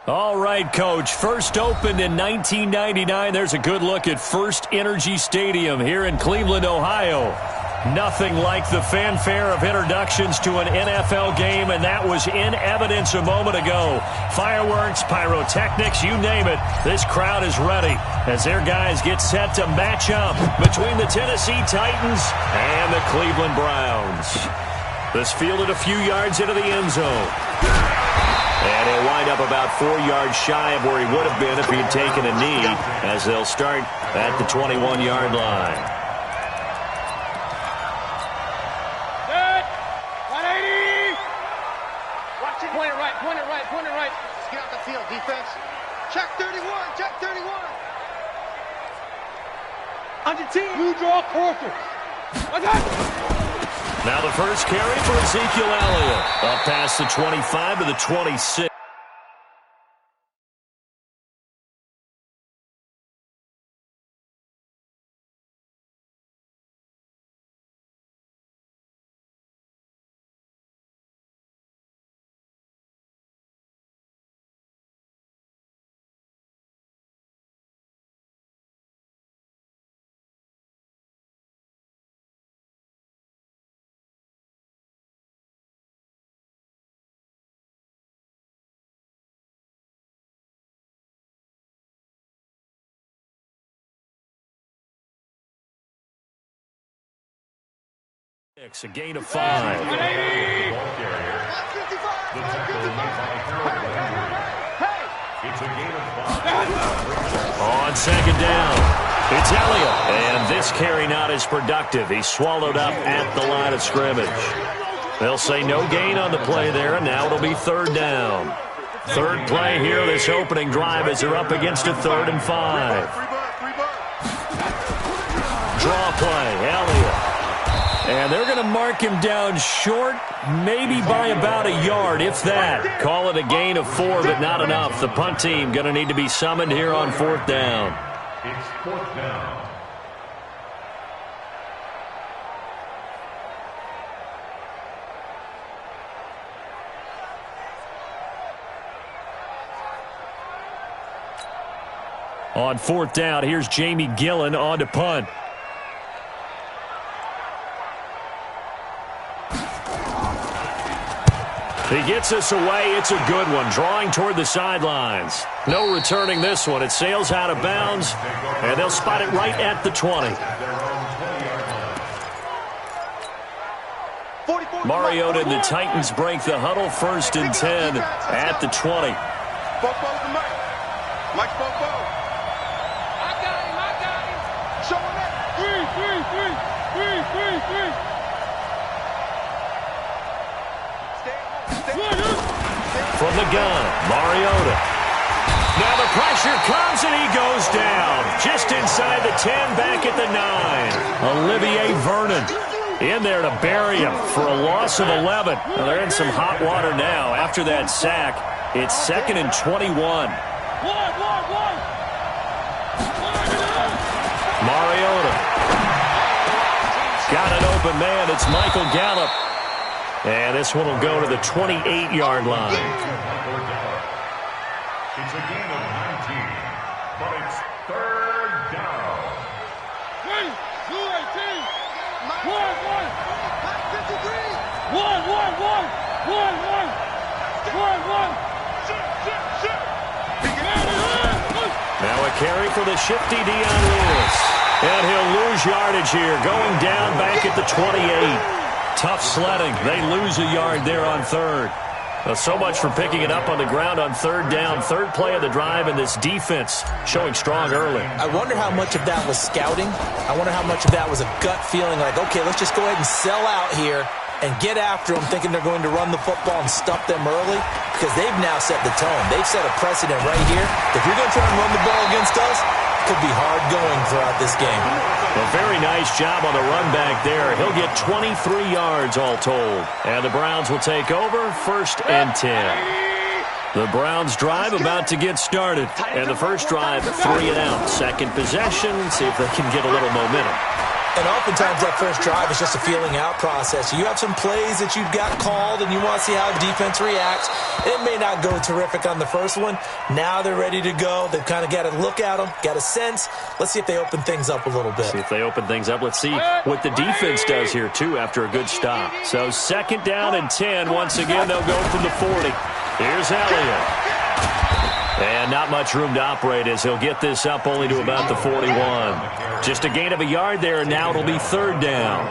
All right, Coach. First opened in 1999. There's a good look at First Energy Stadium here in Cleveland, Ohio. Nothing like the fanfare of introductions to an NFL game, and that was in evidence a moment ago. Fireworks, pyrotechnics, you name it. This crowd is ready as their guys get set to match up between the Tennessee Titans and the Cleveland Browns. This fielded a few yards into the end zone. And he'll wind up about 4 yards shy of where he would have been if he had taken a knee, as they'll start at the 21-yard line. Good. 180. Watch it. Point it right. Point it right. Point it right. Let's get out the field, defense. Check 31. Check 31. On your team. You draw quarter. Okay. Now the first carry for Ezekiel Elliott. Up past the 25 to the 26. A gain of 5. On second down, it's Elliott. And this carry not as productive. He's swallowed up at the line of scrimmage. They'll say no gain on the play there, and now it'll be third down. Third play here, this opening drive, as they're up against a 3rd and 5. Draw play, Elliott. And they're going to mark him down short, maybe by about a yard, if that. Call it a gain of 4, but not enough. The punt team going to need to be summoned here on 4th down. It's 4th down. On 4th down, here's Jamie Gillen on to punt. He gets us away. It's a good one. Drawing toward the sidelines. No returning this one. It sails out of bounds, and they'll spot it right at the 20. Mariota and the Titans break the huddle. 1st and 10 at the 20. Mike Bobo. I got him. Show him that. 3. From the gun, Mariota. Now the pressure comes and he goes down. Just inside the 10, back at the 9. Olivier Vernon in there to bury him for a loss of 11. Well, they're in some hot water now. After that sack, it's 2nd and 21. Mariota. Got an open man. It's Michael Gallup. And this one will go to the 28-yard line. It's a gain of 19, but it's 3rd down. 2-18. 1. Now a carry for the shifty Dion Lewis. And he'll lose yardage here, going down back at the 28. Tough sledding. They lose a yard there on 3rd. Well, so much for picking it up on the ground on 3rd down. 3rd play of the drive, and this defense showing strong early. I wonder how much of that was scouting. I wonder how much of that was a gut feeling like, okay, let's just go ahead and sell out here and get after them, thinking they're going to run the football and stump them early, because they've now set the tone. They've set a precedent right here. If you're going to try and run the ball against us, it could be hard going throughout this game. A very nice job on the run back there. He'll get 23 yards all told. And the Browns will take over, 1st and 10. The Browns drive about to get started. And the first drive, 3 and out. Second possession, see if they can get a little momentum. And oftentimes that first drive is just a feeling out process. You have some plays that you've got called and you want to see how defense reacts. It may not go terrific on the first one. Now they're ready to go. They've kind of got to look at them, got a sense. Let's see if they open things up a little bit. See if they open things up. Let's see what the defense does here, too, after a good stop. So 2nd down and 10. Once again, they'll go from the 40. Here's Elliott. And not much room to operate as he'll get this up only to about the 41. Just a gain of a yard there, and now it'll be 3rd down.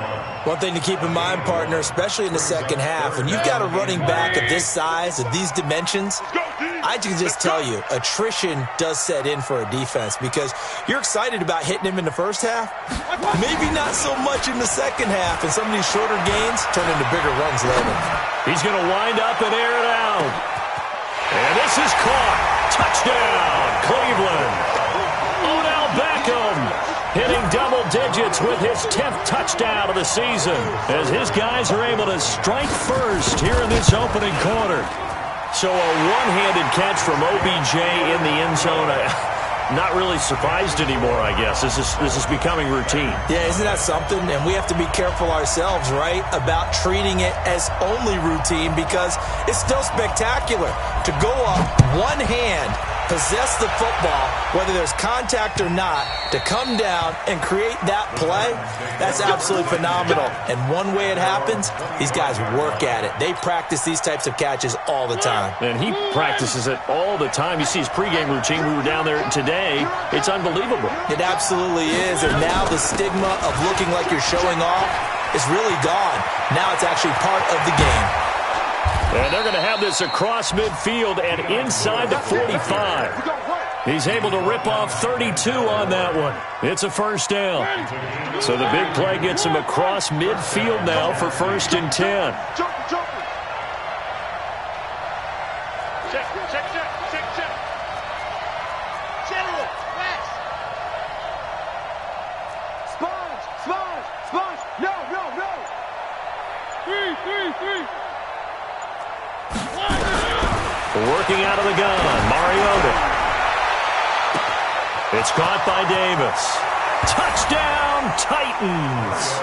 One thing to keep in mind, partner, especially in the second half, when you've got a running back of this size, of these dimensions, I can just tell you, attrition does set in for a defense because you're excited about hitting him in the first half. Maybe not so much in the second half, and some of these shorter gains turn into bigger runs later. He's going to wind up and air it out. And this is caught. Touchdown, Cleveland. Odell Beckham hitting double digits with his 10th touchdown of the season as his guys are able to strike first here in this opening quarter. So a one-handed catch from OBJ in the end zone. Not really surprised anymore, I guess. This is becoming routine. Yeah, isn't that something? And we have to be careful ourselves, right, about treating it as only routine because it's still spectacular to go up one hand, possess the football, whether there's contact or not, to come down and create that play. That's absolutely phenomenal. And one way it happens, these guys work at it. They practice these types of catches all the time. And he practices it all the time. You see his pregame routine. We were down there today. It's unbelievable. It absolutely is. And now the stigma of looking like you're showing off is really gone. Now it's actually part of the game. And they're going to have this across midfield and inside the 45. He's able to rip off 32 on that one. It's a 1st down. So the big play gets him across midfield now for 1st and 10. Sponge. No. 3. Working out of the gun, Mariota. It's caught by Davis. Touchdown, Titans.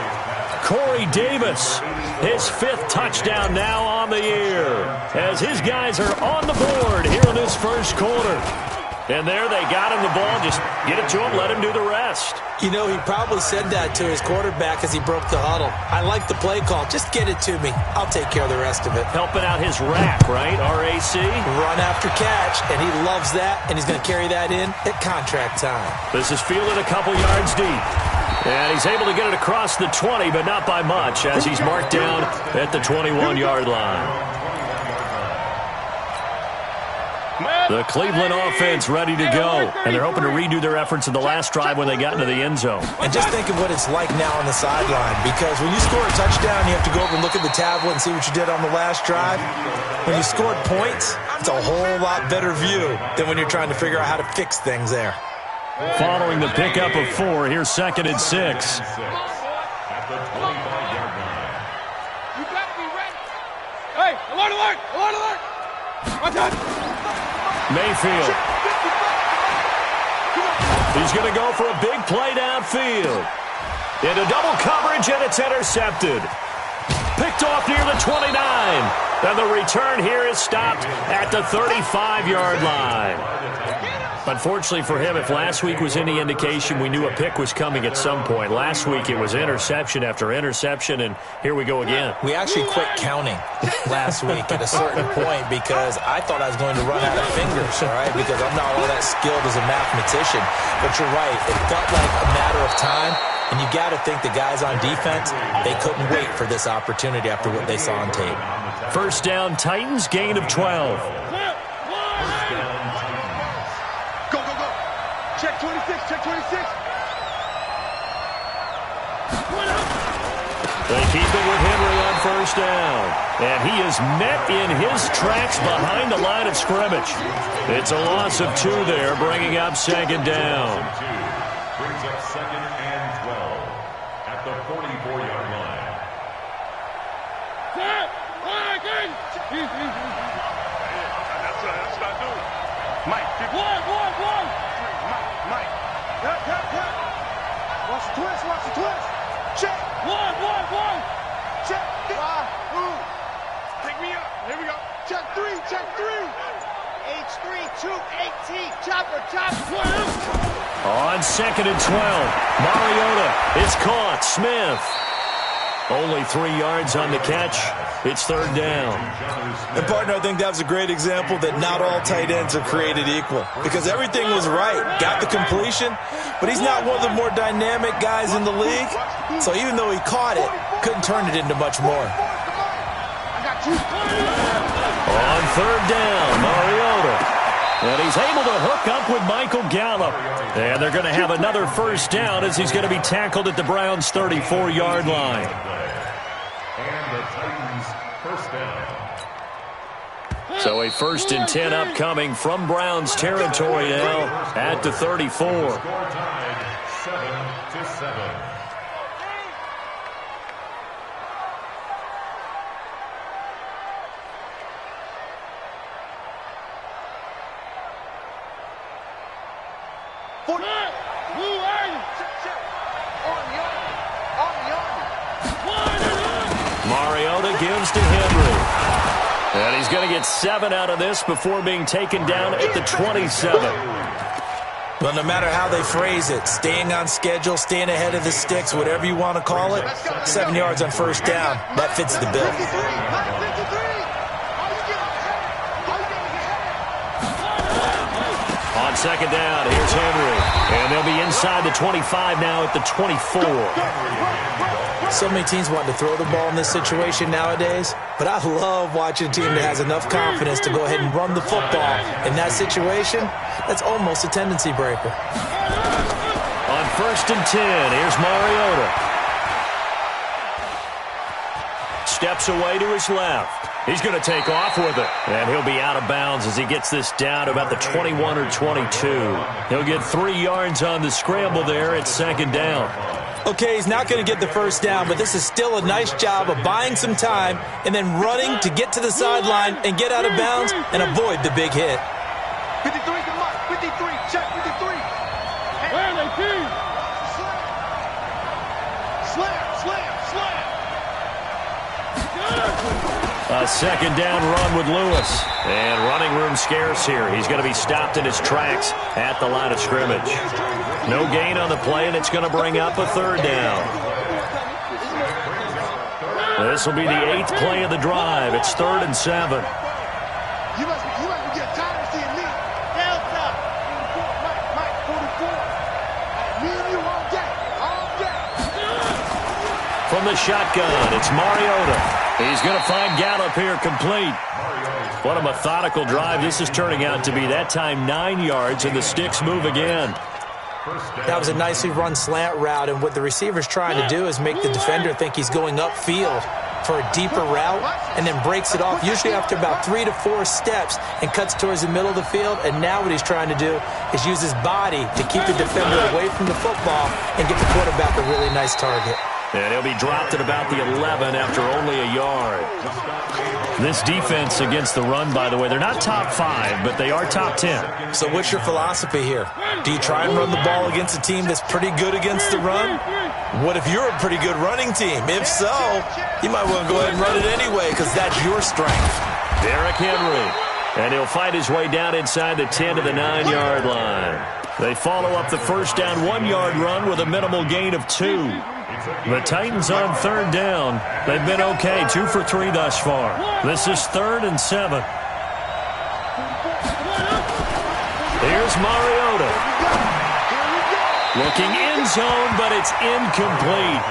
Corey Davis, his 5th touchdown now on the year, as his guys are on the board here in this first quarter. And there they got him the ball. Just get it to him, let him do the rest. You know, he probably said that to his quarterback as he broke the huddle. I like the play call. Just get it to me. I'll take care of the rest of it. Helping out his rack, right? RAC. Run after catch, and he loves that, and he's going to carry that in at contract time. This is fielded a couple yards deep. And he's able to get it across the 20, but not by much, as he's marked down at the 21-yard line. The Cleveland offense ready to go, and they're hoping to redo their efforts in the last drive when they got into the end zone. And just think of what it's like now on the sideline, because when you score a touchdown, you have to go over and look at the tablet and see what you did on the last drive. When you scored points, it's a whole lot better view than when you're trying to figure out how to fix things there. Following the pickup of 4, here's 2nd and 6. You got to be ready. Hey, alert! Watch out! Mayfield. He's going to go for a big play downfield. Into double coverage, and it's intercepted. Picked off near the 29. And the return here is stopped at the 35-yard line. Unfortunately for him, if last week was any indication, we knew a pick was coming at some point. Last week it was interception after interception, and here we go again. We actually quit counting last week at a certain point because I thought I was going to run out of fingers, all right, because I'm not all that skilled as a mathematician. But you're right. It felt like a matter of time, and you got to think the guys on defense, they couldn't wait for this opportunity after what they saw on tape. 1st down, Titans, gain of 12. Check 26. They keep it with Henry on 1st down. And he is met in his tracks behind the line of scrimmage. It's a loss of 2 there, bringing up 2nd down. Brings up 2nd and 12 at the 44-yard line. That's what I do. Mike. One. Mike. Watch the twist. check 3. H3, 218, chopper, chopper. On 2nd and 12, Mariota, it's caught. Smith, only 3 yards on the catch. It's 3rd down. And, partner, I think that was a great example that not all tight ends are created equal, because everything was right. Got the completion, but he's not one of the more dynamic guys in the league. So even though he caught it, couldn't turn it into much more. On 3rd down, Mariota. And he's able to hook up with Michael Gallup. And they're going to have another 1st down as he's going to be tackled at the Browns' 34-yard line. And the Titans' 1st down. So a 1st and 10 upcoming from Browns territory now at the 34. Score tied 7-7. Mariota gives to Henry. And he's going to get 7 out of this before being taken down at the 27. Well, no matter how they phrase it, staying on schedule, staying ahead of the sticks, whatever you want to call it, 7 yards on 1st down, that fits the bill. On 2nd down, here's Henry. And they'll be inside the 25 now at the 24. So many teams want to throw the ball in this situation nowadays, but I love watching a team that has enough confidence to go ahead and run the football. In that situation, that's almost a tendency breaker. On 1st and 10, here's Mariota. Steps away to his left. He's going to take off with it. And he'll be out of bounds as he gets this down to about the 21 or 22. He'll get 3 yards on the scramble there at 2nd down. Okay, he's not going to get the 1st down, but this is still a nice job of buying some time and then running to get to the sideline and get out of bounds and avoid the big hit. 53 to Mike. 53, check 53. Where are they, team? Slam. A 2nd down run with Lewis. And running room scarce here. He's going to be stopped in his tracks at the line of scrimmage. No gain on the play, and it's going to bring up a 3rd down. This will be the 8th play of the drive. It's 3rd and 7. You must be getting tired of seeing me. Delta. Mike, 44. Me and you all day. From the shotgun, it's Mariota. He's going to find Gallup here complete. What a methodical drive this is turning out to be. That time 9 yards, and the sticks move again. That was a nicely run slant route, and what the receiver's trying to do is make the defender think he's going upfield for a deeper route and then breaks it off, usually after about 3 to 4 steps, and cuts towards the middle of the field. And now what he's trying to do is use his body to keep the defender away from the football and get the quarterback a really nice target. And he'll be dropped at about the 11 after only a yard. This defense against the run, by the way, they're not top 5, but they are top 10. So what's your philosophy here? Do you try and run the ball against a team that's pretty good against the run? What if you're a pretty good running team? If so, you might want to go ahead and run it anyway because that's your strength. Derrick Henry. And he'll fight his way down inside the 10 to the 9-yard line. They follow up the 1st down 1-yard run with a minimal gain of 2. The Titans on 3rd down. They've been okay, 2 for 3 thus far. This is 3rd and 7. Here's Mariota. Looking end zone, but it's incomplete.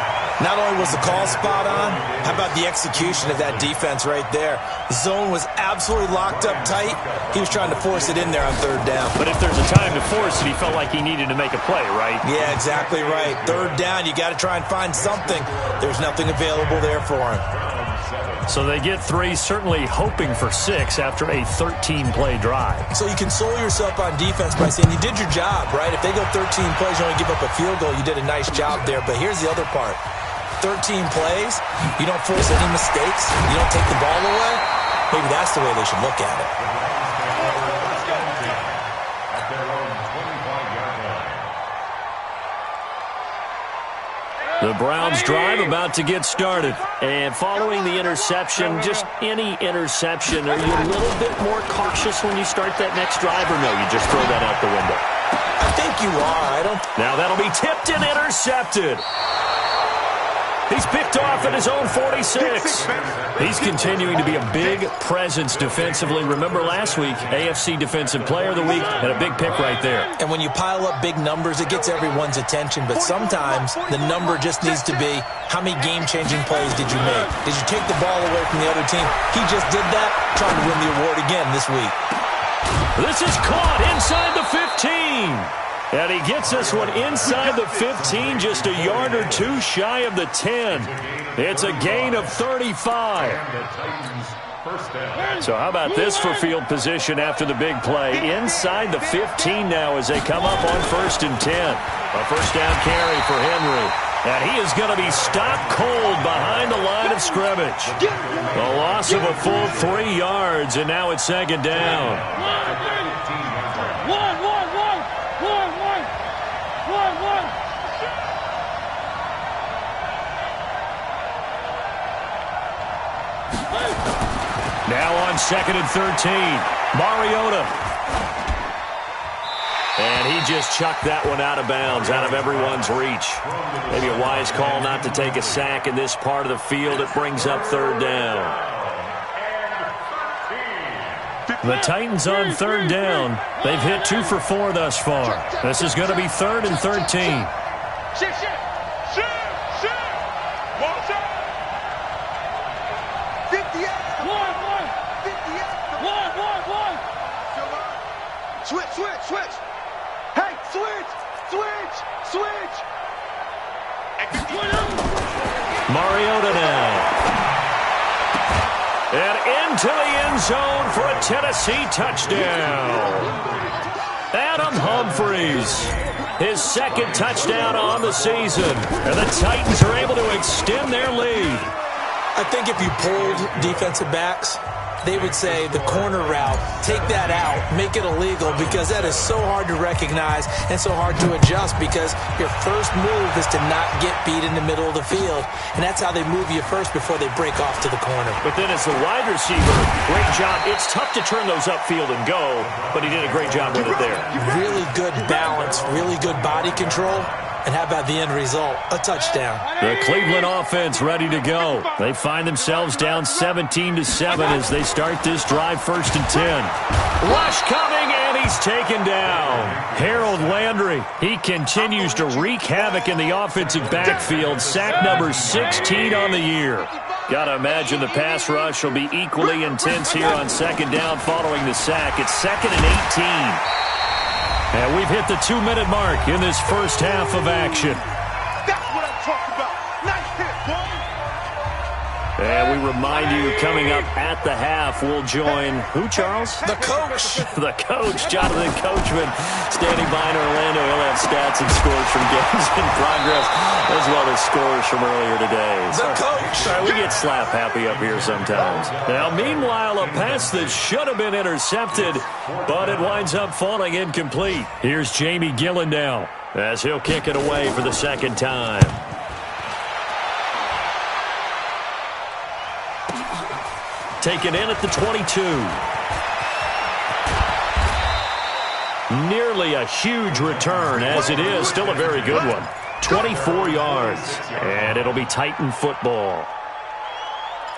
Not only was the call spot on, how about the execution of that defense right there? The zone was absolutely locked up tight. He was trying to force it in there on 3rd down. But if there's a time to force it, he felt like he needed to make a play, right? Yeah, exactly right. 3rd down, you got to try and find something. There's nothing available there for him. So they get 3, certainly hoping for 6 after a 13-play drive. So you console yourself on defense by saying you did your job, right? If they go 13 plays, you only give up a field goal, you did a nice job there. But here's the other part. 13 plays, you don't force any mistakes, you don't take the ball away. Maybe that's the way they should look at it. At their own 25-yard line. The Browns drive about to get started. And following the interception, just any interception, are you a little bit more cautious when you start that next drive, or no, you just throw that out the window? I think you are. Now that'll be tipped and intercepted. He's picked off at his own 46. He's continuing to be a big presence defensively. Remember last week, AFC Defensive Player of the Week, and a big pick right there. And when you pile up big numbers, it gets everyone's attention. But sometimes the number just needs to be, how many game-changing plays did you make? Did you take the ball away from the other team? He just did that, trying to win the award again this week. This is caught inside the 15. And he gets this one inside the 15, just a yard or two shy of the 10. It's a gain of 35. So how about this for field position after the big play? Inside the 15 now as they come up on 1st and 10. A first down carry for Henry. And he is going to be stopped cold behind the line of scrimmage. A loss of a full 3 yards, and now it's 2nd down. Now on 2nd and 13, Mariota. And he just chucked that one out of bounds, out of everyone's reach. Maybe a wise call not to take a sack in this part of the field. It brings up 3rd down. The Titans on 3rd down. They've hit 2 for 4 thus far. This is going to be 3rd and 13. Switch. Hey, switch. Mariota now. And into the end zone for a Tennessee touchdown. Adam Humphries, his 2nd touchdown on the season. And the Titans are able to extend their lead. I think if you polled defensive backs, they would say the corner route, take that out, make it illegal, because that is so hard to recognize and so hard to adjust, because your first move is to not get beat in the middle of the field. And that's how they move you first before they break off to the corner. But then as the wide receiver, great job. It's tough to turn those upfield and go, but he did a great job with it there. Really good balance, really good body control. And how about the end result? A touchdown. The Cleveland offense ready to go. They find themselves down 17-7 as they start this drive, 1st and 10. Rush coming, and he's taken down. Harold Landry, he continues to wreak havoc in the offensive backfield. Sack number 16 on the year. Got to imagine the pass rush will be equally intense here on 2nd down following the sack. It's 2nd and 18. And we've hit the 2-minute mark in this first half of action. That's what I'm talking about. Nice hit, boy. And we remind you, coming up at the half, we'll join who, Charles? The coach. The coach, Jonathan Coachman, standing by in Orlando. He'll have stats and scores from games in progress, as well as scores from earlier today. The coach. Sorry, we get slap happy up here sometimes. Now, meanwhile, a pass that should have been intercepted, but it winds up falling incomplete. Here's Jamie Gillen now, as he'll kick it away for the 2nd time. Taken in at the 22. Nearly a huge return, as it is. Still a very good one. 24 yards. And it'll be Titan football.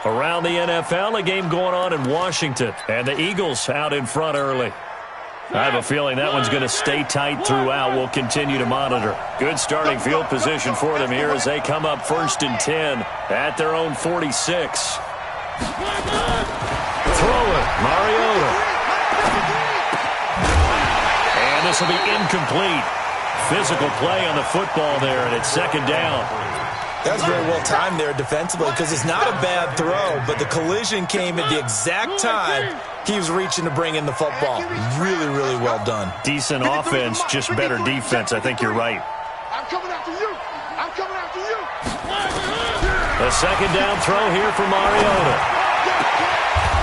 Around the NFL, a game going on in Washington. And the Eagles out in front early. I have a feeling that one's going to stay tight throughout. We'll continue to monitor. Good starting field position for them here as they come up 1st and 10 at their own 46. Throw it, Mariota. And this will be incomplete. Physical play on the football there, and it's 2nd down. That was very well timed there defensively, because it's not a bad throw, but the collision came at the exact time he was reaching to bring in the football. Really, really well done. Decent offense, just better defense. I think you're right. I'm coming after you. A 2nd down throw here for Mariota.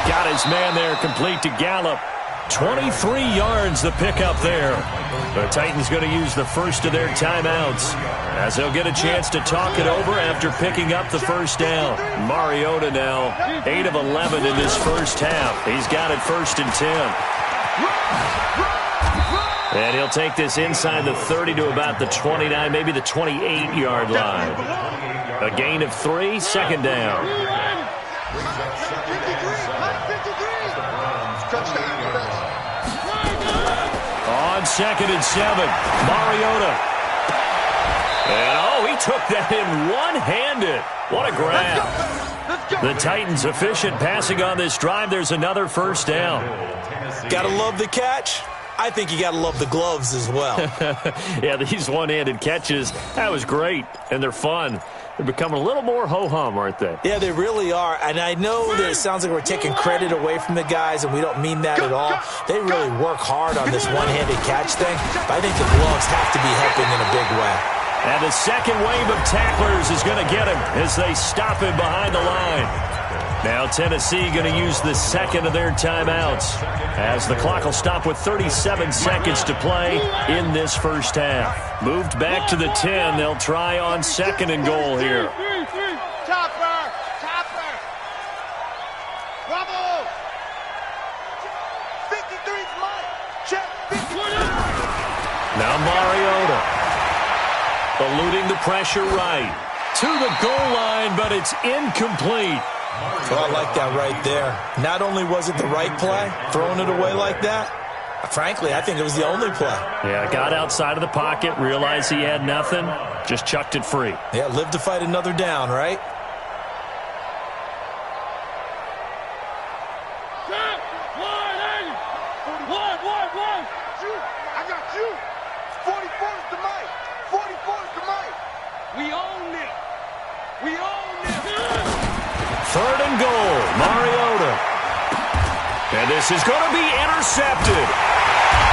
Got his man there complete to Gallup. 23 yards the pickup there. The Titans going to use the first of their timeouts as they'll get a chance to talk it over after picking up the first down. Mariota now 8 of 11 in this first half. He's got it 1st and 10. And he'll take this inside the 30 to about the 29, maybe the 28-yard line. A gain of 3, 2nd down. On 2nd and 7, Mariota. And, he took that in one-handed. What a grab. The Titans efficient passing on this drive. There's another first down. Gotta love the catch. I think you gotta love the gloves as well. Yeah, these one-handed catches, that was great, and they're fun. They're becoming a little more ho-hum, aren't they? Yeah, they really are. And I know that it sounds like we're taking credit away from the guys, and we don't mean that at all. They really work hard on this one-handed catch thing, but I think the gloves have to be helping in a big way. And the second wave of tacklers is going to get him as they stop him behind the line. Now Tennessee going to use the second of their timeouts as the clock will stop with 37 seconds to play in this first half. Moved back to the 10. They'll try on 2nd and goal here. Chopper! Bravo! 53's mine! Check! 53! Now Mariota eluding the pressure right to the goal line, but it's incomplete. So I like that right there. Not only was it the right play, throwing it away like that, frankly, I think it was the only play. Yeah, got outside of the pocket, realized he had nothing, just chucked it free. Yeah, live to fight another down, right? I got you! 44 is the mic! 44 is the mic! We own it! We own it! 3rd and goal, Mariota. And this is going to be intercepted.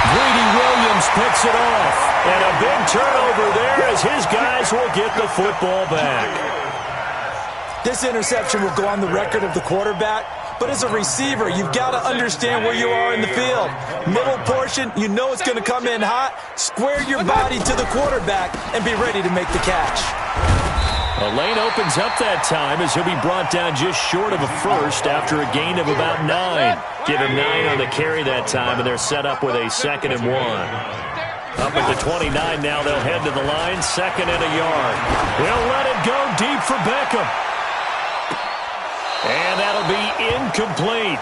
Greedy Williams picks it off. And a big turnover there as his guys will get the football back. This interception will go on the record of the quarterback, but as a receiver, you've got to understand where you are in the field. Middle portion, you know it's going to come in hot. Square your body to the quarterback and be ready to make the catch. A lane opens up that time as he'll be brought down just short of a first after a gain of about 9. Give him 9 on the carry that time, and they're set up with a 2nd and 1. Up at the 29 now, they'll head to the line, 2nd and a yard. He'll let it go deep for Beckham. And that'll be incomplete.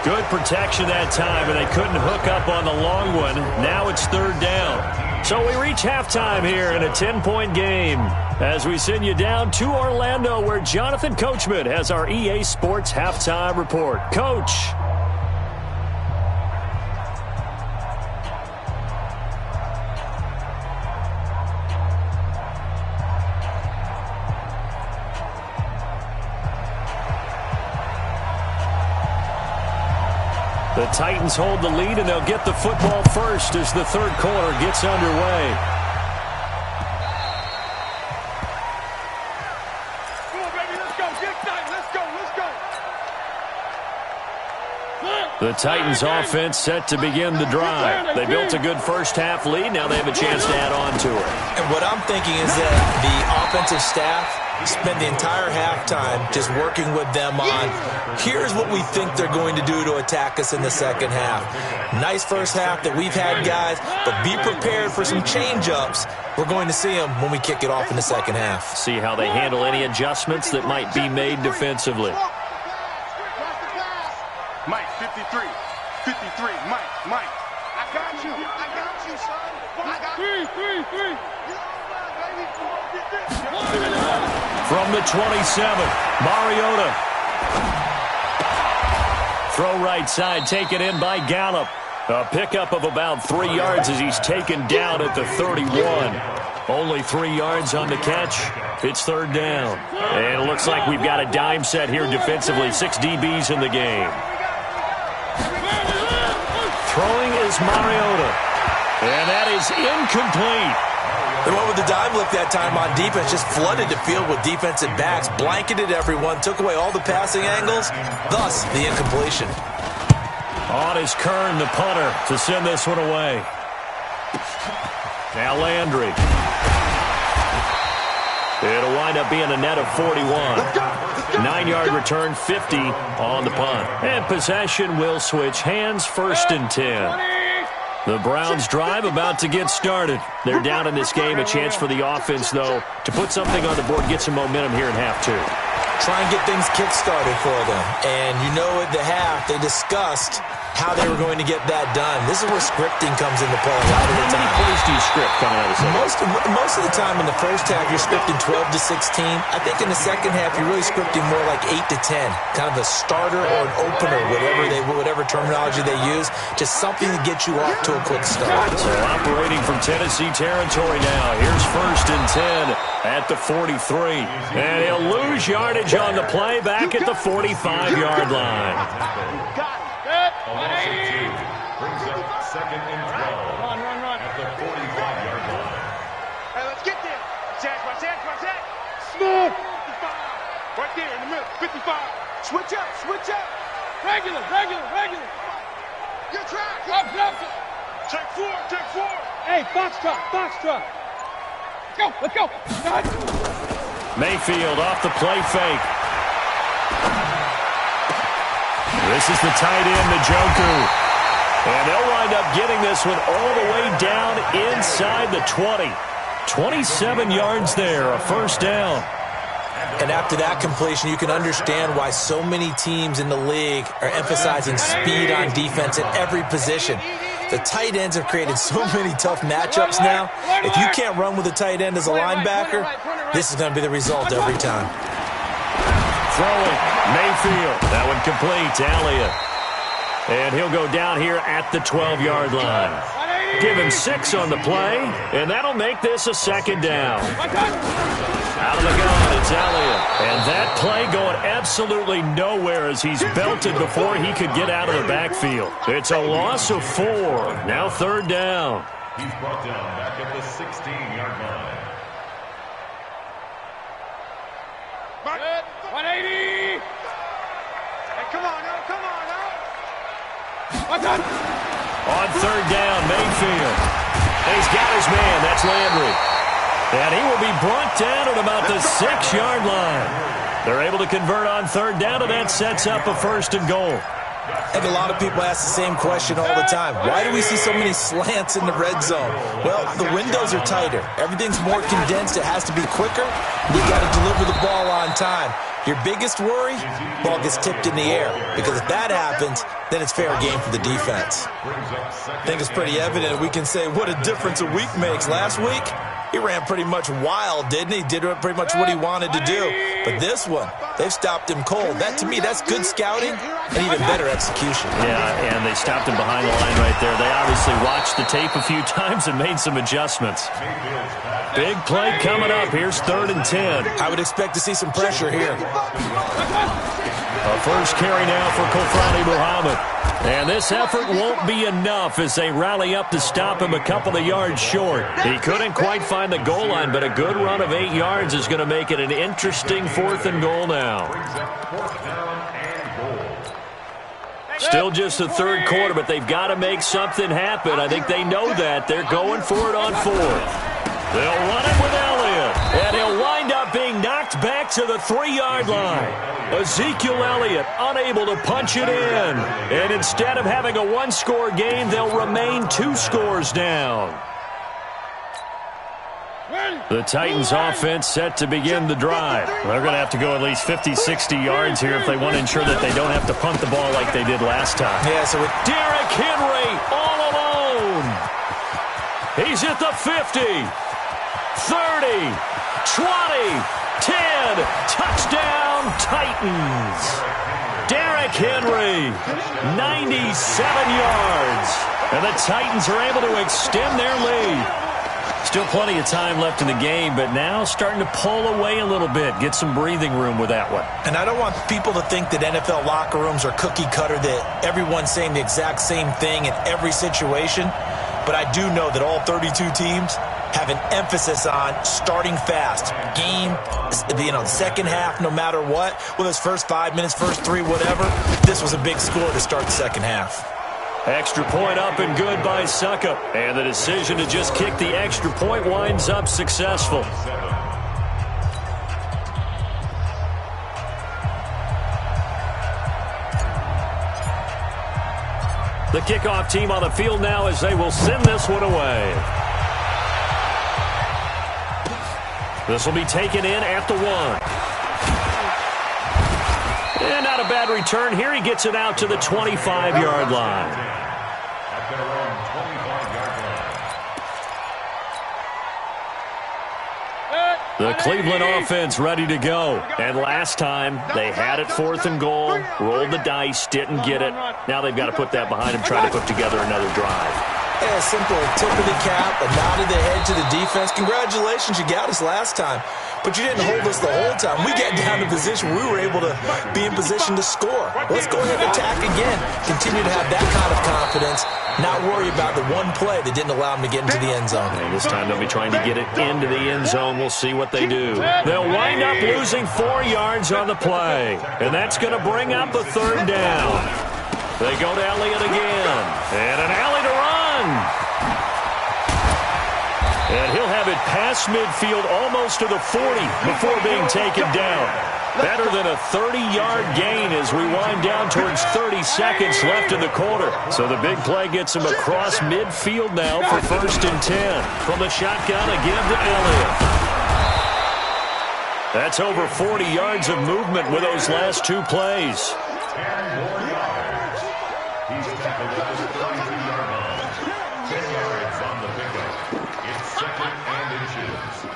Good protection that time, and they couldn't hook up on the long one. Now it's 3rd down. So we reach halftime here in a 10-point game as we send you down to Orlando where Jonathan Coachman has our EA Sports halftime report. Coach. The Titans hold the lead, and they'll get the football first as the 3rd quarter gets underway. Come on, baby, let's go. Get tight. Let's go. The Titans offense set to begin the drive. They built a good first half lead. Now they have a chance to add on to it. And what I'm thinking is that the offensive staff spend the entire halftime just working with them on, here's what we think they're going to do to attack us in the second half. Nice first half that we've had, guys, but be prepared for some change-ups. We're going to see them when we kick it off in the second half. See how they handle any adjustments that might be made defensively. Mike, 53. 53. Mike. I got you, son. I got you. 3. From the 27, Mariota. Throw right side, taken in by Gallup. A pickup of about 3 yards as he's taken down at the 31. Only 3 yards on the catch. It's 3rd down. And it looks like we've got a dime set here defensively. 6 DBs in the game. Throwing is Mariota. And that is incomplete. They went with the dime look that time on defense, just flooded the field with defensive backs, blanketed everyone, took away all the passing angles, thus the incompletion. On is Kern, the punter, to send this one away. Now Landry. It'll wind up being a net of 41. 9-yard return, 50 on the punt. And possession will switch hands, 1st and 10. The Browns drive about to get started. They're down in this game. A chance for the offense, though, to put something on the board, get some momentum here in half 2. Try and get things kick-started for them. And you know at the half, they discussed how they were going to get that done. This is where scripting comes into play a lot of the time. How many plays do you script coming out of the Most of the time in the first half, you're scripting 12 to 16. I think in the second half, you're really scripting more like 8 to 10. Kind of a starter or an opener, whatever terminology they use. Just something to get you off to a quick start. So operating from Tennessee territory now. Here's 1st and 10 at the 43. And he'll lose yardage on the play back at the 45-yard line. Brings up 2nd and 12. Run. At the 45-yard line. Hey, let's get there. Watch that. Smooth. 55. Right there in the middle. 55. Switch up. Regular. Your track. Up. Take 4. Hey, box truck. Let's go. Mayfield off the play fake. This is the tight end, Njoku. And they'll wind up getting this one all the way down inside the 20. 27 yards there, a 1st down. And after that completion, you can understand why so many teams in the league are emphasizing speed on defense at every position. The tight ends have created so many tough matchups now. If you can't run with a tight end as a linebacker, this is going to be the result every time. Throwing, Mayfield. That one complete to Elliott. And he'll go down here at the 12-yard line. Give him 6 on the play, and that'll make this a 2nd down. Out of the gun, it's Elliott. And that play going absolutely nowhere as he's belted before he could get out of the backfield. It's a loss of 4. Now 3rd down. He's brought down back at the 16-yard line. 180. Hey, come on now. On 3rd down, Mayfield. He's got his man. That's Landry. And he will be brought down at about the 6-yard line. They're able to convert on 3rd down, and that sets up a 1st and goal. And a lot of people ask the same question all the time. Why do we see so many slants in the red zone? Well, the windows are tighter. Everything's more condensed. It has to be quicker. You've got to deliver the ball on time. Your biggest worry, ball gets tipped in the air. Because if that happens, then it's fair game for the defense. I think it's pretty evident we can say what a difference a week makes. Last week, he ran pretty much wild, didn't he? Did pretty much what he wanted to do. But this one, they've stopped him cold. That, to me, that's good scouting and even better execution. Yeah, and they stopped him behind the line right there. They obviously watched the tape a few times and made some adjustments. Big play coming up. Here's 3rd and 10. I would expect to see some pressure here. A first carry now for Kofrani Muhammad. And this effort won't be enough as they rally up to stop him a couple of yards short. He couldn't quite find the goal line, but a good run of 8 yards is going to make it an interesting 4th and goal now. Still just the 3rd quarter, but they've got to make something happen. I think they know that. They're going for it on 4th. They'll run it with Elliott, and he'll wind up being knocked back to the 3-yard line. Ezekiel Elliott unable to punch it in. And instead of having a 1-score game, they'll remain 2 scores down. The Titans offense set to begin the drive. They're going to have to go at least 50, 60 yards here if they want to ensure that they don't have to punt the ball like they did last time. Yeah, so with Derrick Henry all alone. He's at the 50, 30, 20, 10. Touchdown, Titans. Derrick Henry, 97 yards. And the Titans are able to extend their lead. Still plenty of time left in the game, but now starting to pull away a little bit, get some breathing room with that one. And I don't want people to think that NFL locker rooms are cookie cutter, that everyone's saying the exact same thing in every situation. But I do know that all 32 teams have an emphasis on starting fast. Game, the second half, no matter what, whether it's first 5 minutes, first 3, whatever. This was a big score to start the second half. Extra point up and good by Suckup. And the decision to just kick the extra point winds up successful. The kickoff team on the field now as they will send this one away. This will be taken in at the 1. And not a bad return here. He gets it out to the 25-yard line. At their own 25-yard line. The Cleveland offense ready to go. And last time, they had it 4th and goal, rolled the dice, didn't get it. Now they've got to put that behind them, try to put together another drive. Yeah, a simple tip of the cap, a nod of the head to the defense. Congratulations, you got us last time. But you didn't hold us the whole time. We got down to position. We were able to be in position to score. Let's go ahead and attack again. Continue to have that kind of confidence. Not worry about the one play that didn't allow them to get into the end zone. And this time they'll be trying to get it into the end zone. We'll see what they do. They'll wind up losing 4 yards on the play. And that's going to bring up a 3rd down. They go to Elliott again. And an alley to run. And he'll have it past midfield almost to the 40 before being taken down. Better than a 30-yard gain as we wind down towards 30 seconds left in the quarter. So the big play gets him across midfield now for 1st and 10. From the shotgun again to Elliott. That's over 40 yards of movement with those last 2 plays. 10 more yards. He's tackled at the 32-yard line. 10 yards on the pickup. It's 2nd and inches.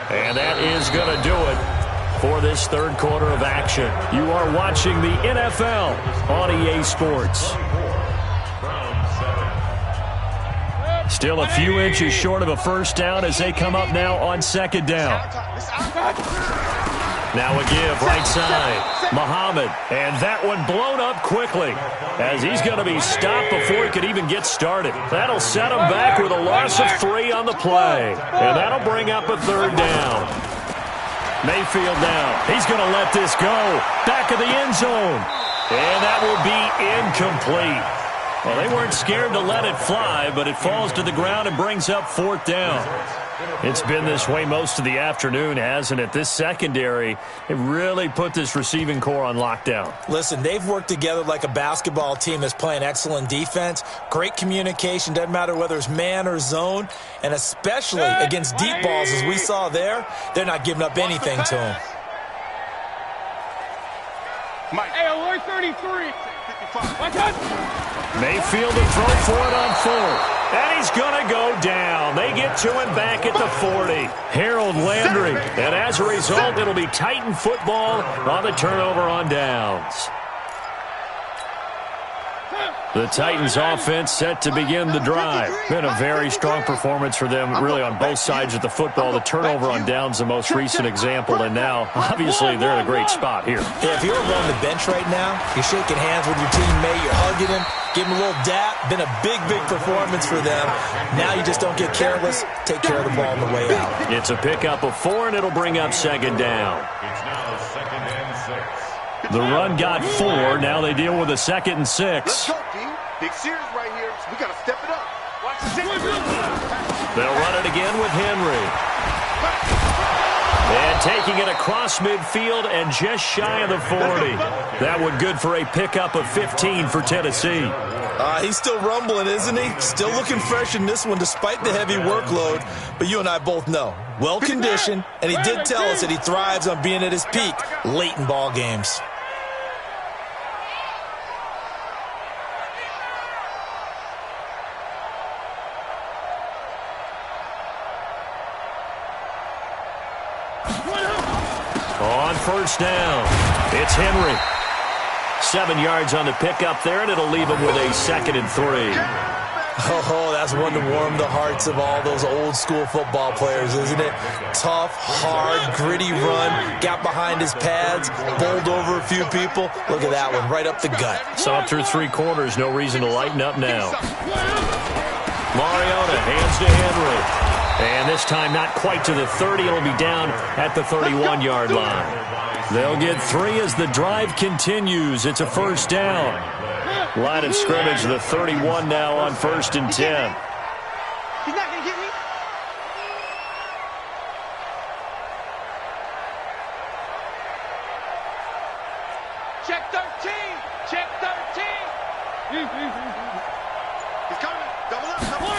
And that is going to do it for this 3rd quarter of action. You are watching the NFL on EA Sports. Still a few inches short of a 1st down as they come up now on 2nd down. Now a give right side. Muhammad. And that one blown up quickly as he's going to be stopped before he could even get started. That'll set him back with a loss of 3 on the play. And that'll bring up a 3rd down. Mayfield now. He's going to let this go. Back of the end zone. And that will be incomplete. Well, they weren't scared to let it fly, but it falls to the ground and brings up 4th down. It's been this way most of the afternoon, hasn't it? This secondary, it really put this receiving core on lockdown. Listen, they've worked together like a basketball team that's playing excellent defense. Great communication, doesn't matter whether it's man or zone. And especially against deep balls, as we saw there, they're not giving up anything to them. Hey, alert 33. Mayfield to throw for it on 4th. And he's going to go down. They get to him back at the 40. Harold Landry. And as a result, it'll be Titan football on the turnover on downs. The Titans offense set to begin the drive. Been a very strong performance for them really on both sides of the football. The turnover on downs the most recent example, and now obviously they're in a great spot here. Yeah, if you're on the bench right now, you're shaking hands with your teammate, you're hugging him, give him a little dap. Been a big performance for them. Now you just don't get careless. Take care of the ball on the way out. It's a pickup of 4, and it'll bring up 2nd down. It's now 2nd and 6. The run got 4. Now they deal with a 2nd and 6. Let's go, D. Big series right here. So we got to step it up. Watch the 6. They'll run it again with Henry. And taking it across midfield and just shy of the 40. That one good for a pickup of 15 for Tennessee. He's still rumbling, isn't he? Still looking fresh in this one despite the heavy workload. But you and I both know, well-conditioned, and he did tell us that he thrives on being at his peak late in ball games. On 1st down, it's Henry. 7 yards on the pickup there, and it'll leave him with a 2nd and 3. Oh, that's one to warm the hearts of all those old-school football players, isn't it? Tough, hard, gritty run, got behind his pads, bowled over a few people. Look at that one, right up the gut. So up through 3 quarters, no reason to lighten up now. Mariota hands to Henry. And this time not quite to the 30. It'll be down at the 31-yard line. They'll get 3 as the drive continues. It's a 1st down. Line of scrimmage, the 31 now on 1st and 10. He's not going to get me. Check 13. Check 13. He's coming. Double up. Double up.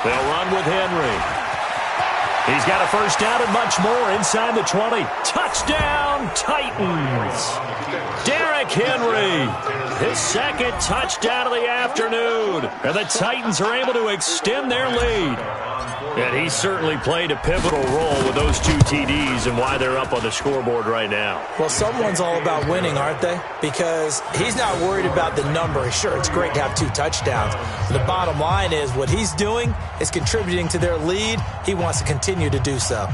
They'll run with Henry. He's got a first down and much more inside the 20. Touchdown, Titans. Derrick Henry, his second touchdown of the afternoon. And the Titans are able to extend their lead. And he certainly played a pivotal role with those 2 TDs and why they're up on the scoreboard right now. Well, someone's all about winning, aren't they? Because he's not worried about the number. Sure, it's great to have 2 touchdowns. But the bottom line is what he's doing is contributing to their lead. He wants to continue to do so.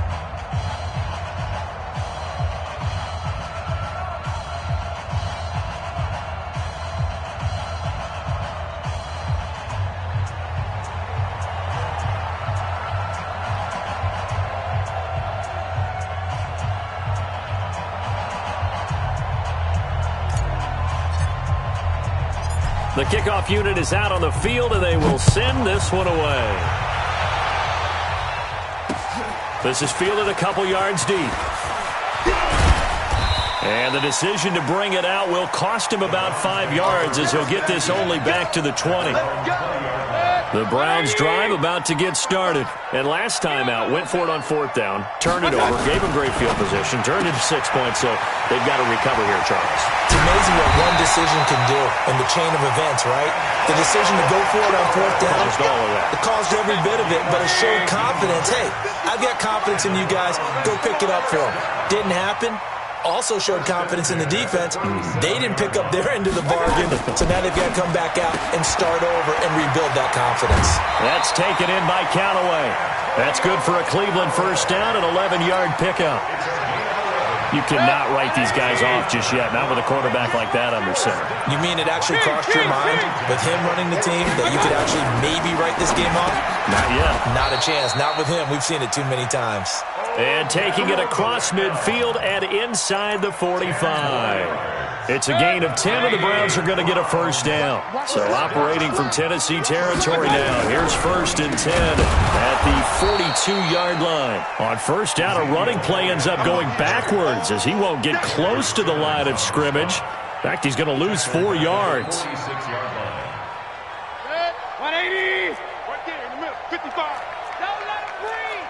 The kickoff unit is out on the field, and they will send this one away. This is fielded a couple yards deep. And the decision to bring it out will cost him about 5 yards as he'll get this only back to the 20. The Browns drive about to get started. And last time out, went for it on 4th down, turned it over, gave him great field position, turned it to 6 points, so they've got to recover here, Charles. It's amazing what one decision can do in the chain of events, right? The decision to go for it on 4th down, Just all of that. it caused every bit of it, but it showed confidence. Hey, I've got confidence in you guys. Go pick it up for them. Didn't happen. Also showed confidence in the defense. They didn't pick up their end of the bargain, so now they've got to come back out and start over and rebuild that confidence. That's taken in by Callaway. That's good for a Cleveland first down, an 11-yard pickup. You cannot write these guys off just yet, not with a quarterback like that under center. You mean it actually crossed your mind with him running the team that you could actually maybe write this game off? Not yet. Not a chance. Not with him. We've seen it too many times. And taking it across midfield and inside the 45. It's a gain of 10, and the Browns are going to get a first down. So operating from Tennessee territory now. Here's 1st and 10 at the 42-yard line. On first down, a running play ends up going backwards as he won't get close to the line of scrimmage. In fact, he's going to lose 4 yards. 180. Right there in the middle. 55. Don't let him breathe.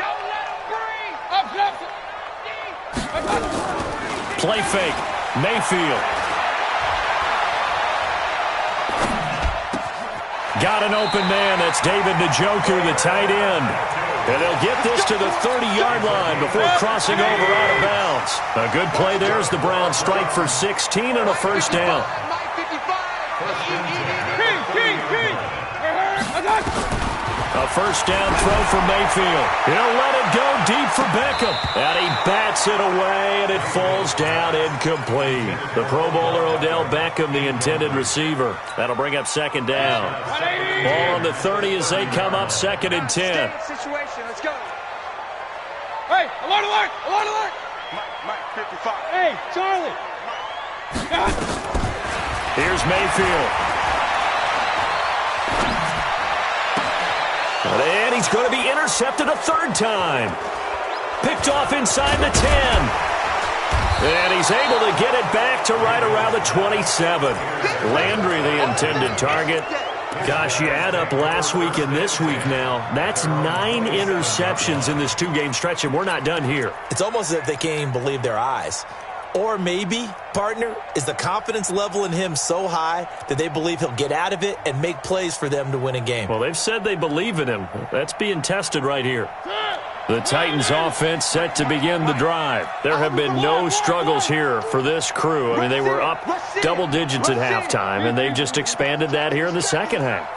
Don't let him breathe. Up, Play fake. Mayfield. Got an open man. That's David Njoku, the tight end. And they'll get this to the 30-yard line before crossing over out of bounds. A good play there as the Browns strike for 16 and a first down. A first down throw for Mayfield. He'll let it go deep for Beckham. And he bats it away, and it falls down incomplete. The Pro Bowler Odell Beckham, the intended receiver. That'll bring up second down. Ball on the 30 as they come up 2nd and 10. Situation. Let's go. Hey, alert, alert, alert, alert. Mike, 55. Hey, Charlie. Here's Mayfield. And he's going to be intercepted a 3rd time. Picked off inside the 10. And he's able to get it back to right around the 27. Landry, the intended target. Gosh, you add up last week and this week now. That's 9 interceptions in this 2-game stretch, and we're not done here. It's almost as if they can't even believe their eyes. Or maybe, partner, is the confidence level in him so high that they believe he'll get out of it and make plays for them to win a game. Well, they've said they believe in him. That's being tested right here. The Titans offense set to begin the drive. There have been no struggles here for this crew. I mean, they were up double digits at halftime, and they've just expanded that here in the second half.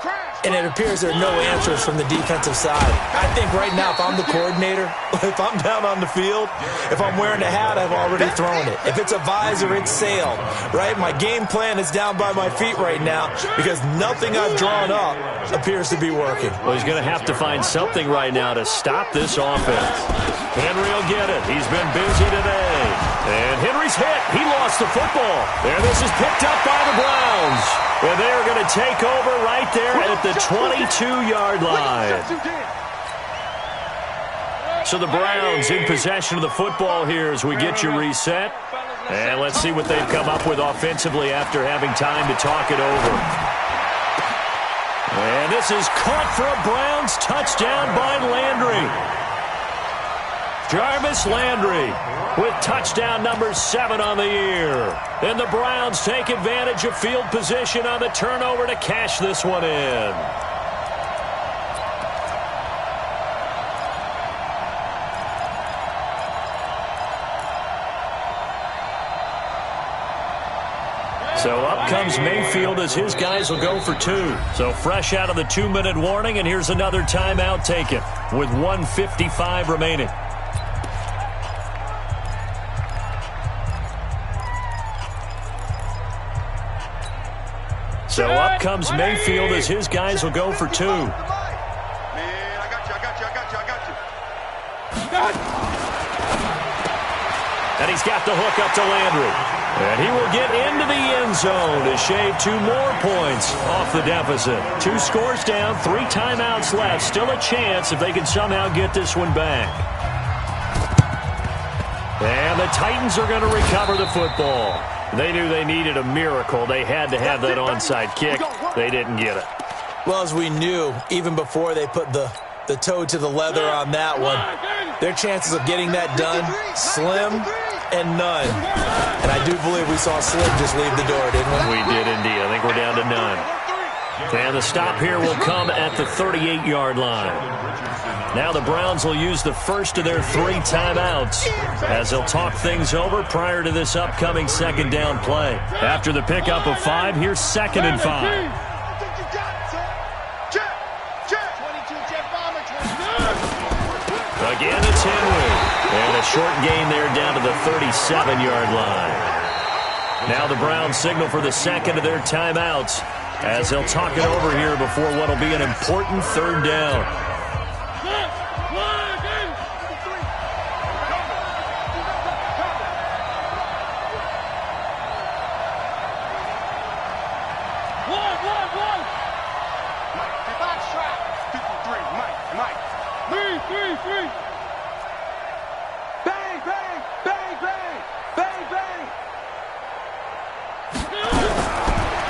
And it appears there are no answers from the defensive side. I think right now, if I'm the coordinator, if I'm down on the field, if I'm wearing a hat, I've already thrown it. If it's a visor, it's sailed, right? My game plan is down by my feet right now because nothing I've drawn up appears to be working. Well, he's going to have to find something right now to stop this offense. Henry will get it. He's been busy today. And Henry's hit. He lost gets the football. And this is picked up by the Browns. And they're going to take over right there at the 22-yard line. So the Browns in possession of the football here as we get you reset. And let's see what they've come up with offensively after having time to talk it over. And this is caught for a Browns touchdown by Landry. Jarvis Landry with touchdown number 7 on the year. And the Browns take advantage of field position on the turnover to cash this one in. So up comes Mayfield as his guys will go for 2. So fresh out of the 2-minute warning, and here's another timeout taken with 1:55 remaining. So up comes Mayfield as his guys will go for 2. Man, I got you. And he's got the hook up to Landry. And he will get into the end zone to shave 2 more points off the deficit. 2 scores down, 3 timeouts left. Still a chance if they can somehow get this one back. And the Titans are going to recover the football. They knew they needed a miracle. They had to have that onside kick. They didn't get it. Well, as we knew, even before they put the toe to the leather on that one, their chances of getting that done, slim and none. And I do believe we saw Slim just leave the door, didn't we? We did indeed. I think we're down to none. And the stop here will come at the 38-yard line. Now the Browns will use the first of their 3 timeouts as they'll talk things over prior to this upcoming second down play. After the pickup of 5, here's 2nd and 5. Again, it's Henry. And a short gain there down to the 37-yard line. Now the Browns signal for the second of their timeouts as they'll talk it over here before what will be an important 3rd down.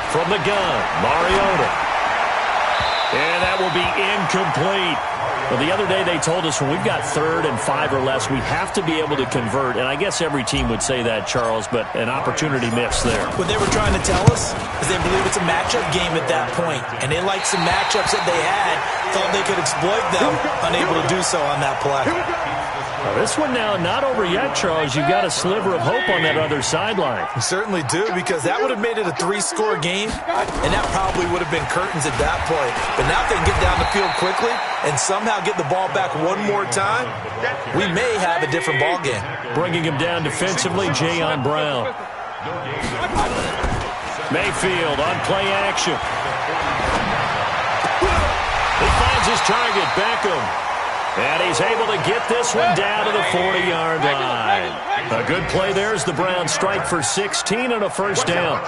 From the gun, Mariota. And that will be incomplete. Well, the other day they told us when we've got 3rd and 5 or less, we have to be able to convert. And I guess every team would say that, Charles, but an opportunity missed there. What they were trying to tell us is they believe it's a matchup game at that point. And they liked some matchups that they had, thought they could exploit them, unable to do so on that play. Well, this one now not over yet, Charles. You've got a sliver of hope on that other sideline. We certainly do, because that would have made it a 3-score game, and that probably would have been curtains at that point. But now if they can get down the field quickly and somehow get the ball back one more time, we may have a different ball game. Bringing him down defensively, Jayon Brown. Mayfield on play action. He finds his target, Beckham. And he's able to get this one down to the 40-yard line. A good play there as the Browns strike for 16 and a 1st down.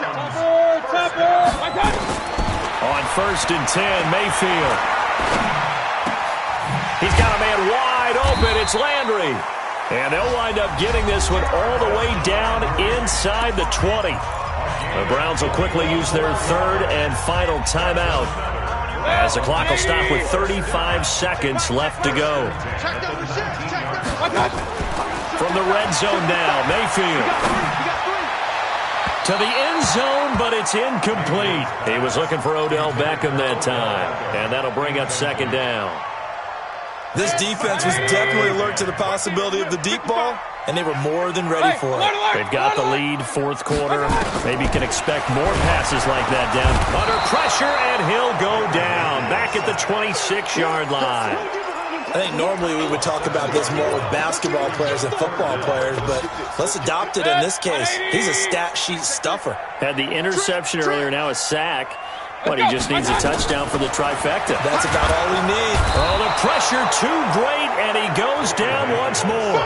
On 1st and 10, Mayfield. He's got a man wide open. It's Landry. And they'll wind up getting this one all the way down inside the 20. The Browns will quickly use their 3rd and final timeout, as the clock will stop with 35 seconds left to go. From the red zone now, Mayfield. To the end zone, but it's incomplete. He was looking for Odell Beckham that time, and that'll bring up 2nd down. This defense was definitely alert to the possibility of the deep ball, and they were more than ready for it. They've got the lead, 4th quarter. Maybe you can expect more passes like that down. Under pressure, and he'll go down. Back at the 26-yard line. I think normally we would talk about this more with basketball players and football players, but let's adopt it in this case. He's a stat sheet stuffer. Had the interception earlier, now a sack. But he just needs a touchdown for the trifecta. That's about all we need. Oh, the pressure too great, and he goes down once more.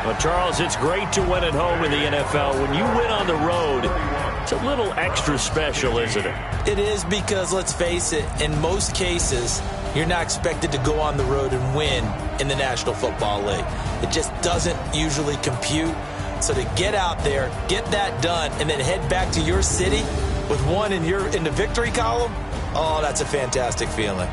Well, Charles, it's great to win at home in the NFL. When you win on the road, it's a little extra special, isn't it? It is because, let's face it, in most cases, you're not expected to go on the road and win in the National Football League. It just doesn't usually compute. So to get out there, get that done, and then head back to your city with one in the victory column, oh, that's a fantastic feeling.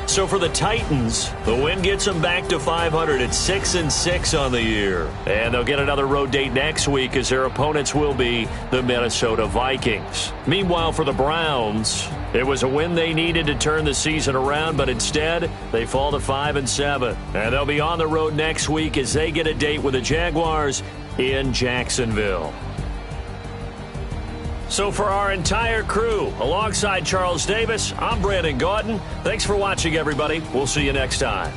So for the Titans, the win gets them back to 500 at 6-6 on the year. And they'll get another road date next week as their opponents will be the Minnesota Vikings. Meanwhile, for the Browns, it was a win they needed to turn the season around, but instead they fall to 5-7. And they'll be on the road next week as they get a date with the Jaguars in Jacksonville. So for our entire crew, alongside Charles Davis, I'm Brandon Gaudin. Thanks for watching, everybody. We'll see you next time.